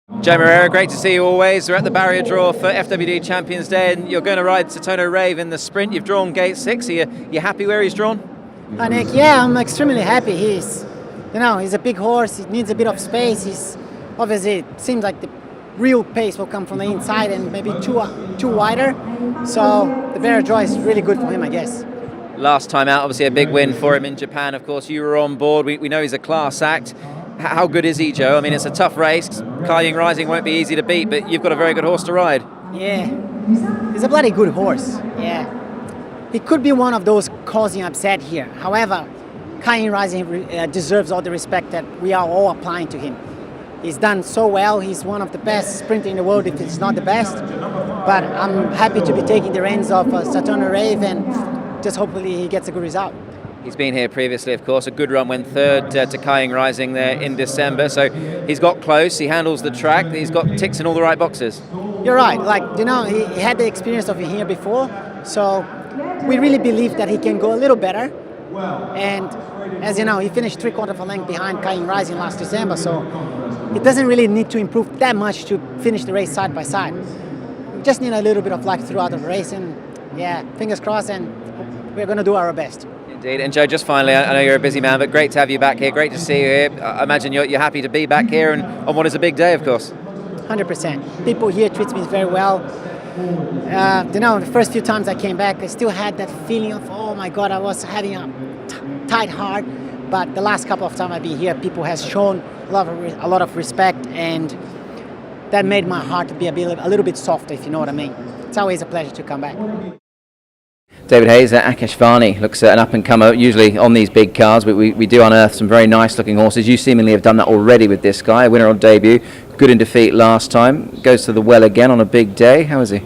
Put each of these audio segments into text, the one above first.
Joao Moreira, great to see you always. We're at the barrier draw for FWD Champions Day and you're going to ride Satono Rave in the sprint. You've drawn gate 6. Are you happy where he's drawn? Hi Nick, yeah, I'm extremely happy. He's a big horse, he needs a bit of space. He's obviously, it seems like the real pace will come from the inside and maybe too wider. So the barrier draw is really good for him, I guess. Last time out, obviously a big win for him in Japan. Of course, you were on board. We know he's a class act. How good is he, Joe? I mean, it's a tough race. Ying Rising won't be easy to beat, but you've got a very good horse to ride. Yeah, he's a bloody good horse. Yeah, he could be one of those causing upset here. However, Ying Rising deserves all the respect that we are all applying to him. He's done so well. He's one of the best sprinters in the world, if it's not the best. But I'm happy to be taking the reins of Satono Rave and just hopefully he gets a good result. He's been here previously, of course. A good run, went third to Ying Rising there in December. So he's got close, he handles the track, he's got ticks in all the right boxes. You're right. He had the experience of here before. So we really believe that he can go a little better. And as you know, he finished 3/4 of a length behind Ying Rising last December. So it doesn't really need to improve that much to finish the race side by side. We just need a little bit of luck throughout the race. And yeah, fingers crossed, and we're going to do our best. Indeed. And Joe, just finally, I know you're a busy man, but great to have you back here. Great to see you here. I imagine you're happy to be back here and on what is a big day, of course. 100%. People here treat me very well. The first few times I came back, I still had that feeling of, oh my God, I was having a tight heart. But the last couple of times I've been here, people has shown a lot of respect, and that made my heart be a little bit softer, if you know what I mean. It's always a pleasure to come back. David Hayes, Akashvani looks an up-and-comer, usually on these big cards. We do unearth some very nice-looking horses. You seemingly have done that already with this guy. Winner on debut, good in defeat last time. Goes to the well again on a big day. How is he?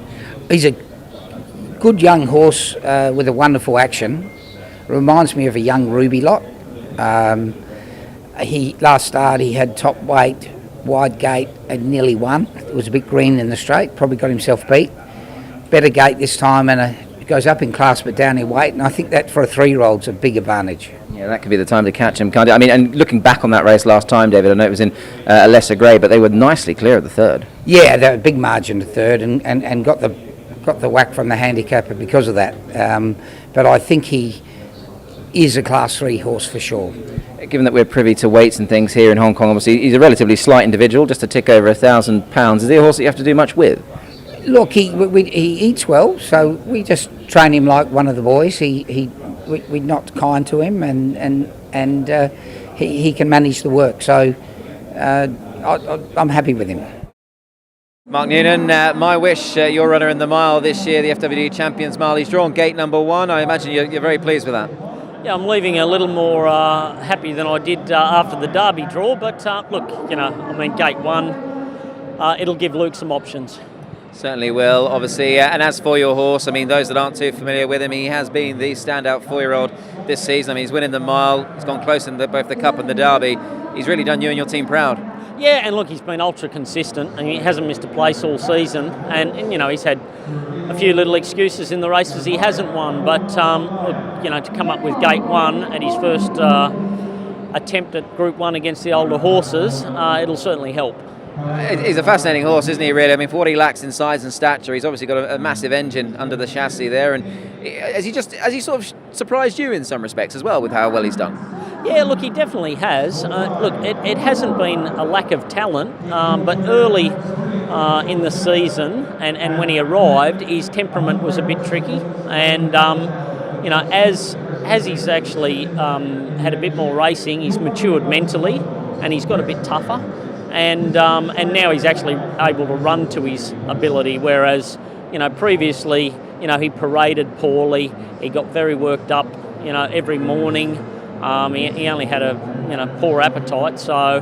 He's a good young horse with a wonderful action. Reminds me of a young Ruby lot. Last start he had top weight, wide gate, and nearly won. It was a bit green in the straight. Probably got himself beat. Better gate this time, and goes up in class but down in weight, and I think that for a 3-year-old's a big advantage. Yeah, that could be the time to catch him, can't it? I mean, and looking back on that race last time, David, I know it was in a lesser grade, but they were nicely clear of the third. Yeah, they were a big margin to third, and got the whack from the handicapper because of that. But I think he is a class 3 horse for sure. Given that we're privy to weights and things here in Hong Kong, obviously he's a relatively slight individual, just a tick over 1,000 pounds. Is he a horse that you have to do much with? Look, he eats well, so we just train him like one of the boys. We're not kind to him, and he can manage the work. So I'm happy with him. Mark Newnham, my wish, your runner in the mile this year, the FWD Champions Mile. He's drawn gate number 1. I imagine you're very pleased with that. Yeah, I'm leaving a little more happy than I did after the Derby draw. But look, gate 1, it'll give Luke some options. Certainly will, obviously. And as for your horse, I mean, those that aren't too familiar with him, he has been the standout 4-year-old this season. I mean, he's winning the mile, he's gone close in both the Cup and the Derby. He's really done you and your team proud. Yeah, and look, he's been ultra consistent, and he hasn't missed a place all season. And he's had a few little excuses in the races he hasn't won. But, to come up with gate 1 at his first attempt at Group 1 against the older horses, it'll certainly help. He's a fascinating horse, isn't he, really? I mean, for what he lacks in size and stature, he's obviously got a massive engine under the chassis there. And has he sort of surprised you in some respects as well with how well he's done? Yeah, look, he definitely has. It hasn't been a lack of talent, but early in the season and when he arrived, his temperament was a bit tricky. And, as he's actually had a bit more racing, he's matured mentally and he's got a bit tougher. And now he's actually able to run to his ability, whereas, previously, he paraded poorly. He got very worked up, every morning. He only had a poor appetite. So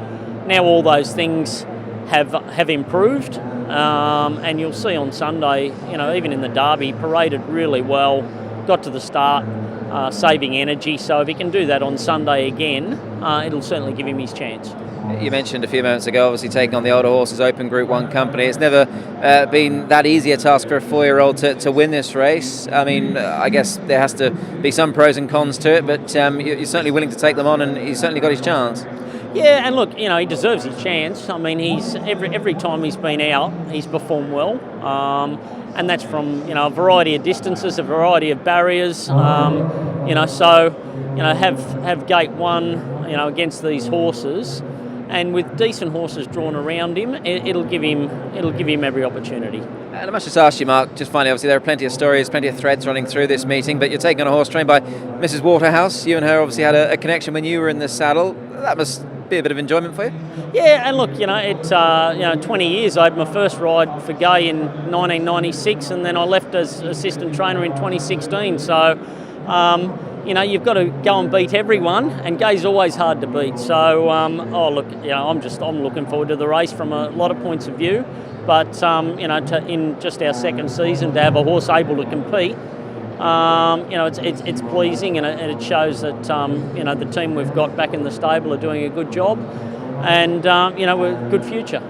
now all those things have improved. And you'll see on Sunday, even in the Derby, he paraded really well, got to the start, saving energy. So if he can do that on Sunday again, it'll certainly give him his chance. You mentioned a few moments ago, obviously taking on the older horses, Open Group 1 company. It's never been that easy a task for a 4-year-old to win this race. I mean, I guess there has to be some pros and cons to it, but you're certainly willing to take them on, and he's certainly got his chance. Yeah, and look, he deserves his chance. I mean, he's every time he's been out, he's performed well, and that's from a variety of distances, a variety of barriers. So have gate one, against these horses, and with decent horses drawn around him, it'll give him every opportunity. And I must just ask you, Mark, just finally, obviously there are plenty of stories, plenty of threads running through this meeting, but you're taking on a horse trained by Mrs. Waterhouse. You and her obviously had a connection when you were in the saddle. That must be a bit of enjoyment for you. Yeah, and look, it's 20 years. I had my first ride for Gay in 1996, and then I left as assistant trainer in 2016. So, you've got to go and beat everyone, and Gay's always hard to beat. So, I'm looking forward to the race from a lot of points of view. But in just our second season, to have a horse able to compete, it's pleasing, and it shows that the team we've got back in the stable are doing a good job, and we're a good future.